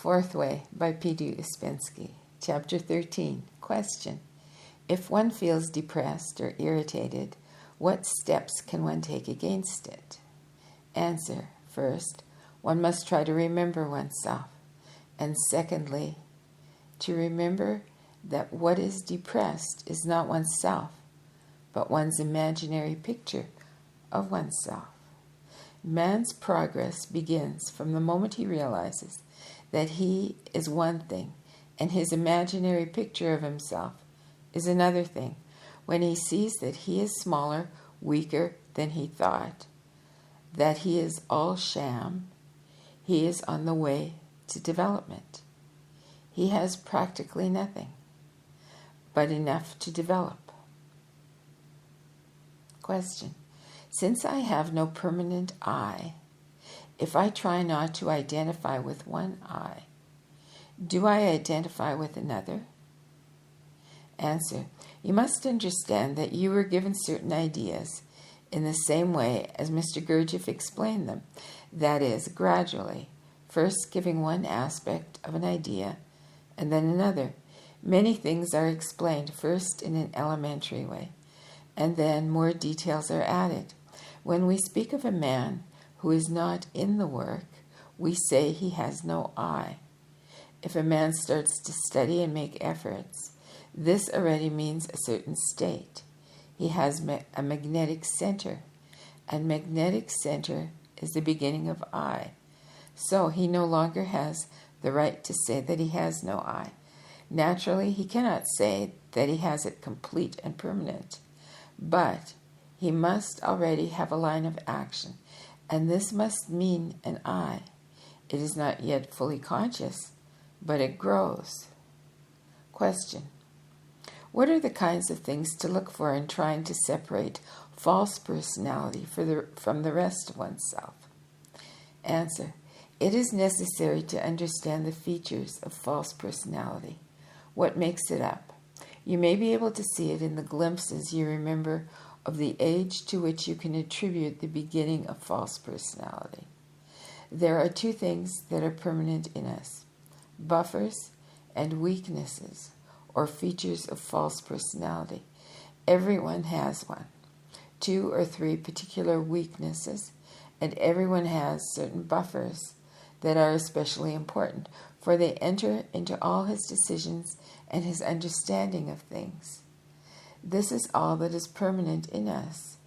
Fourth Way by P.D. Ouspensky. Chapter 13. Question. If one feels depressed or irritated, what steps can one take against it? Answer. First, one must try to remember oneself. And secondly, to remember that what is depressed is not oneself, but one's imaginary picture of oneself. Man's progress begins from the moment he realizes that he is one thing and his imaginary picture of himself is another thing, when he sees that he is smaller, weaker than he thought, that he is all sham. He is on the way to development. He has practically nothing, but enough to develop. Question. Since I have no permanent I, if I try not to identify with one I, do I identify with another? Answer. You must understand that you were given certain ideas in the same way as Mr. Gurdjieff explained them, that is, gradually, first giving one aspect of an idea and then another. Many things are explained first in an elementary way, and then more details are added. When we speak of a man who is not in the work, we say he has no I. If a man starts to study and make efforts, this already means a certain state. He has a magnetic center, and magnetic center is the beginning of I. So he no longer has the right to say that he has no I. Naturally, he cannot say that he has it complete and permanent, but he must already have a line of action, and this must mean an I. It is not yet fully conscious, but it grows. Question. What are the kinds of things to look for in trying to separate false personality from the rest of oneself? Answer. It is necessary to understand the features of false personality. What makes it up? You may be able to see it in the glimpses you remember of the age to which you can attribute the beginning of false personality. There are two things that are permanent in us: buffers and weaknesses, or features of false personality. Everyone has one, 2 or 3 particular weaknesses, and everyone has certain buffers that are especially important, for they enter into all his decisions and his understanding of things. This is all that is permanent in us,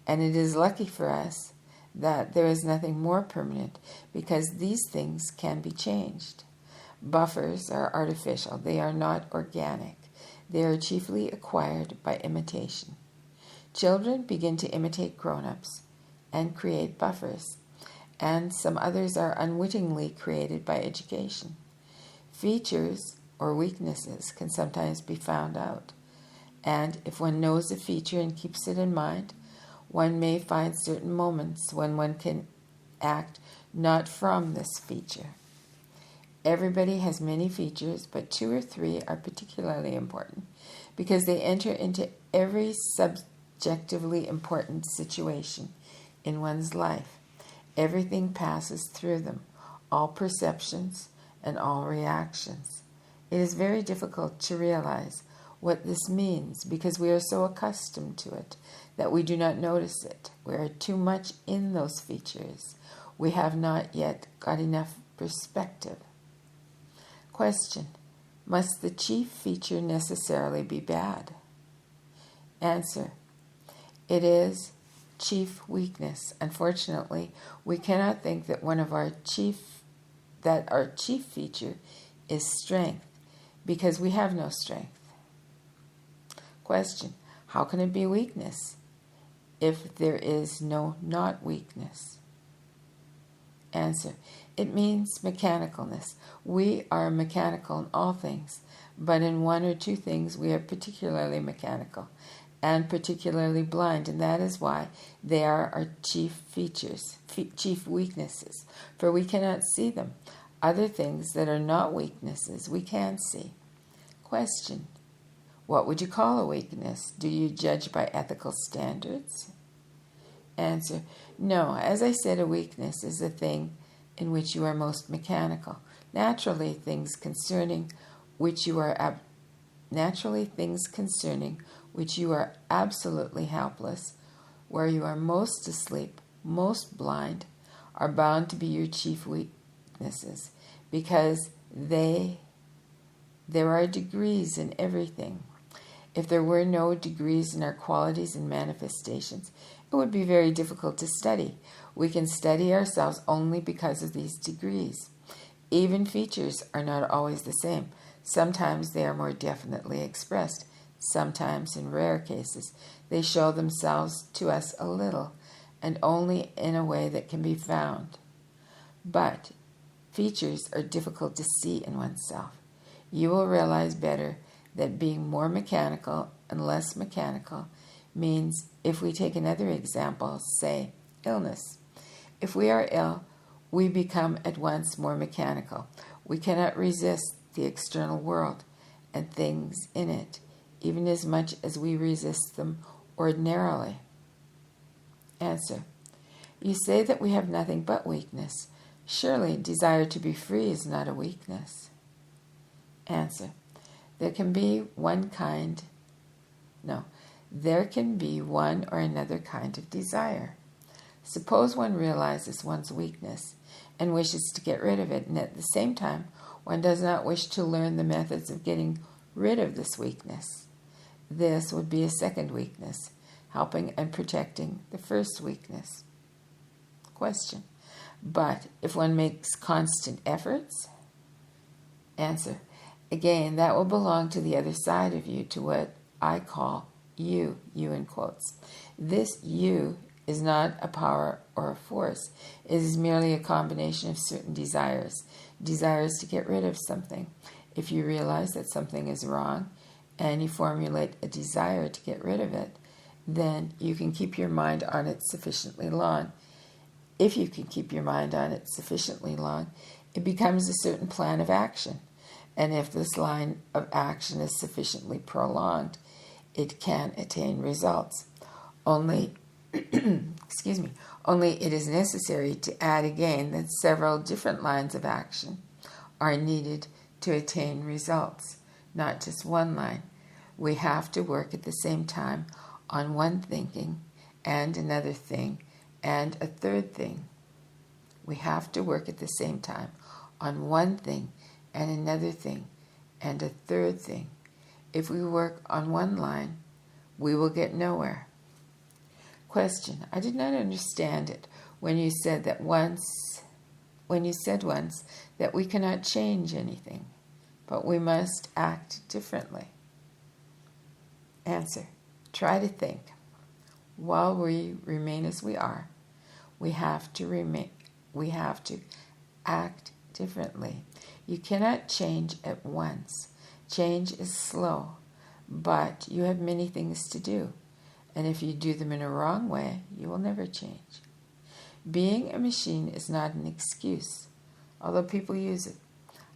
and it is lucky for us that there is nothing more permanent, because these things can be changed. Buffers are artificial. They are not organic. They are chiefly acquired by imitation. Children begin to imitate grown-ups and create buffers, and some others are unwittingly created by education. Features or weaknesses can sometimes be found out, and if one knows a feature and keeps it in mind, one may find certain moments when one can act not from this feature. Everybody has many features, but 2 or 3 are particularly important because they enter into every subjectively important situation in one's life. Everything passes through them, all perceptions and all reactions. It is very difficult to realize what this means because we are so accustomed to it that we do not notice it. We are too much in those features. We have not yet got enough perspective. Question. Must the chief feature necessarily be bad? Answer. It is chief weakness. Unfortunately, we cannot think that our chief feature is strength, because we have no strength. Question. How can it be weakness if there is no not weakness? Answer. It means mechanicalness. We are mechanical in all things, but in 1 or 2 things we are particularly mechanical and particularly blind, and that is why they are our chief features, chief weaknesses, for we cannot see them. Other things that are not weaknesses we can see. Question. What would you call a weakness? Do you judge by ethical standards? Answer. No, as I said, a weakness is a thing in which you are most mechanical, Naturally, things concerning which you are absolutely helpless, where you are most asleep, most blind, are bound to be your chief weaknesses, because there are degrees in everything. If there were no degrees in our qualities and manifestations, it would be very difficult to study. We can study ourselves only because of these degrees. Even features are not always the same. Sometimes they are more definitely expressed. Sometimes, in rare cases, they show themselves to us a little, and only in a way that can be found. But features are difficult to see in oneself. You will realize better that being more mechanical and less mechanical means, if we take another example, say illness. If we are ill, we become at once more mechanical. We cannot resist the external world and things in it, even as much as we resist them ordinarily. Answer. You say that we have nothing but weakness. Surely desire to be free is not a weakness. Answer. There can be one or another kind of desire. Suppose one realizes one's weakness and wishes to get rid of it, and at the same time one does not wish to learn the methods of getting rid of this weakness. This would be a second weakness, helping and protecting the first weakness. Question. But if one makes constant efforts? Answer. Again, that will belong to the other side of you, to what I call you in quotes. This you is not a power or a force. It is merely a combination of certain desires to get rid of something. If you realize that something is wrong and you formulate a desire to get rid of it, then you can keep your mind on it sufficiently long. If you can keep your mind on it sufficiently long, it becomes a certain plan of action. And if this line of action is sufficiently prolonged, it can attain results. Only it is necessary to add again that several different lines of action are needed to attain results, not just one line. We have to work at the same time on one thinking and another thing and a third thing. We have to work at the same time on one thing and another thing and a third thing. If we work on one line, we will get nowhere. Question. I did not understand it when you said once that we cannot change anything, but we must act differently. Answer. Try to think. While we remain as we are, we have to act differently. You cannot change at once. Change is slow, but you have many things to do, and if you do them in a wrong way, you will never change. Being a machine is not an excuse, although people use it.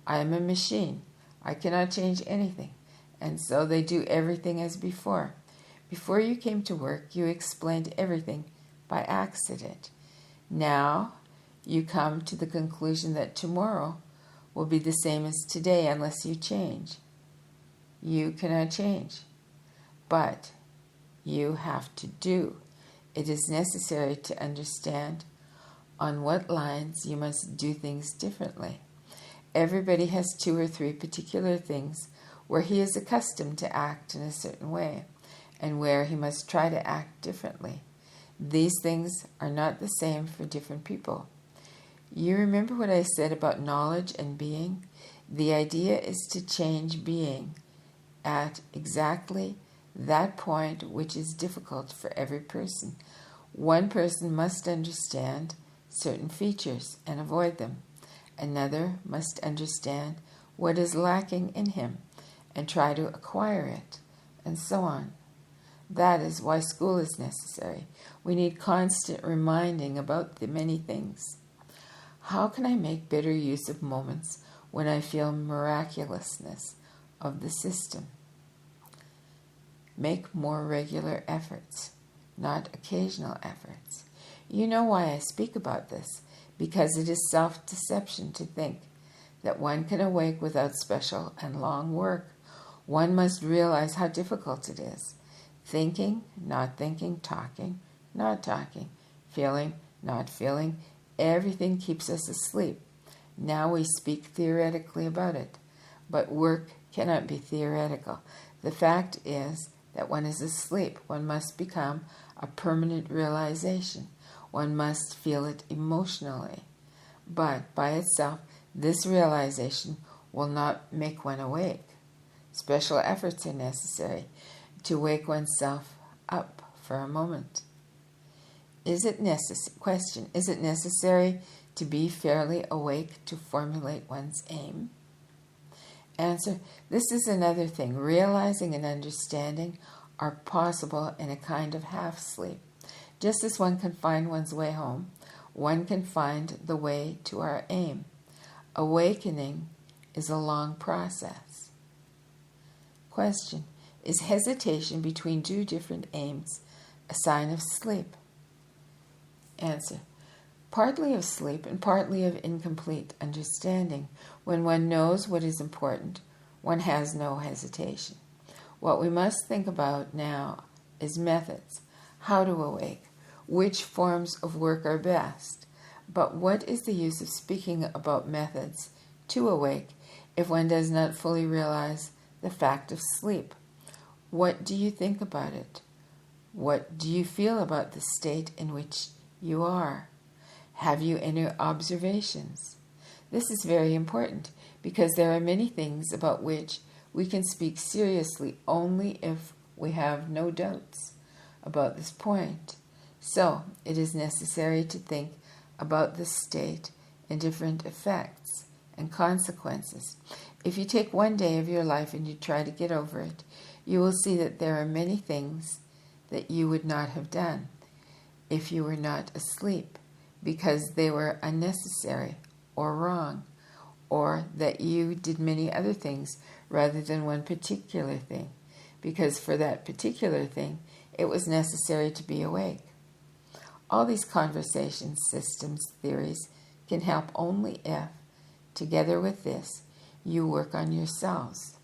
I am a machine. I cannot change anything, and so they do everything as before. Before you came to work, you explained everything by accident. Now you come to the conclusion that tomorrow will be the same as today unless you change. You cannot change, but you have to do. It is necessary to understand on what lines you must do things differently. Everybody has 2 or 3 particular things where he is accustomed to act in a certain way and where he must try to act differently. These things are not the same for different people. You remember what I said about knowledge and being? The idea is to change being at exactly that point which is difficult for every person. One person must understand certain features and avoid them. Another must understand what is lacking in him and try to acquire it, and so on. That is why school is necessary. We need constant reminding about the many things. How can I make better use of moments when I feel miraculousness of the system? Make more regular efforts, not occasional efforts. You know why I speak about this, because it is self-deception to think that one can awake without special and long work. One must realize how difficult it is. Thinking, not thinking, talking, not talking, feeling, not feeling, everything keeps us asleep. Now we speak theoretically about it, but work cannot be theoretical. The fact is that one is asleep. One must become a permanent realization. One must feel it emotionally. But by itself, this realization will not make one awake. Special efforts are necessary to wake oneself up for a moment. Is it necessary to be fairly awake to formulate one's aim? Answer, this is another thing. Realizing and understanding are possible in a kind of half-sleep. Just as one can find one's way home, one can find the way to our aim. Awakening is a long process. Question, is hesitation between two different aims a sign of sleep? Answer, partly of sleep and partly of incomplete understanding. When one knows what is important, one has no hesitation. What we must think about now is methods, how to awake, which forms of work are best. But what is the use of speaking about methods to awake if one does not fully realize the fact of sleep? What do you think about it? What do you feel about the state in which you are? Have you any observations? This is very important because there are many things about which we can speak seriously only if we have no doubts about this point. So it is necessary to think about the state and different effects and consequences. If you take one day of your life and you try to get over it, you will see that there are many things that you would not have done if you were not asleep, because they were unnecessary or wrong, or that you did many other things rather than one particular thing, because for that particular thing it was necessary to be awake. All these conversations, systems, theories can help only if, together with this, you work on yourselves.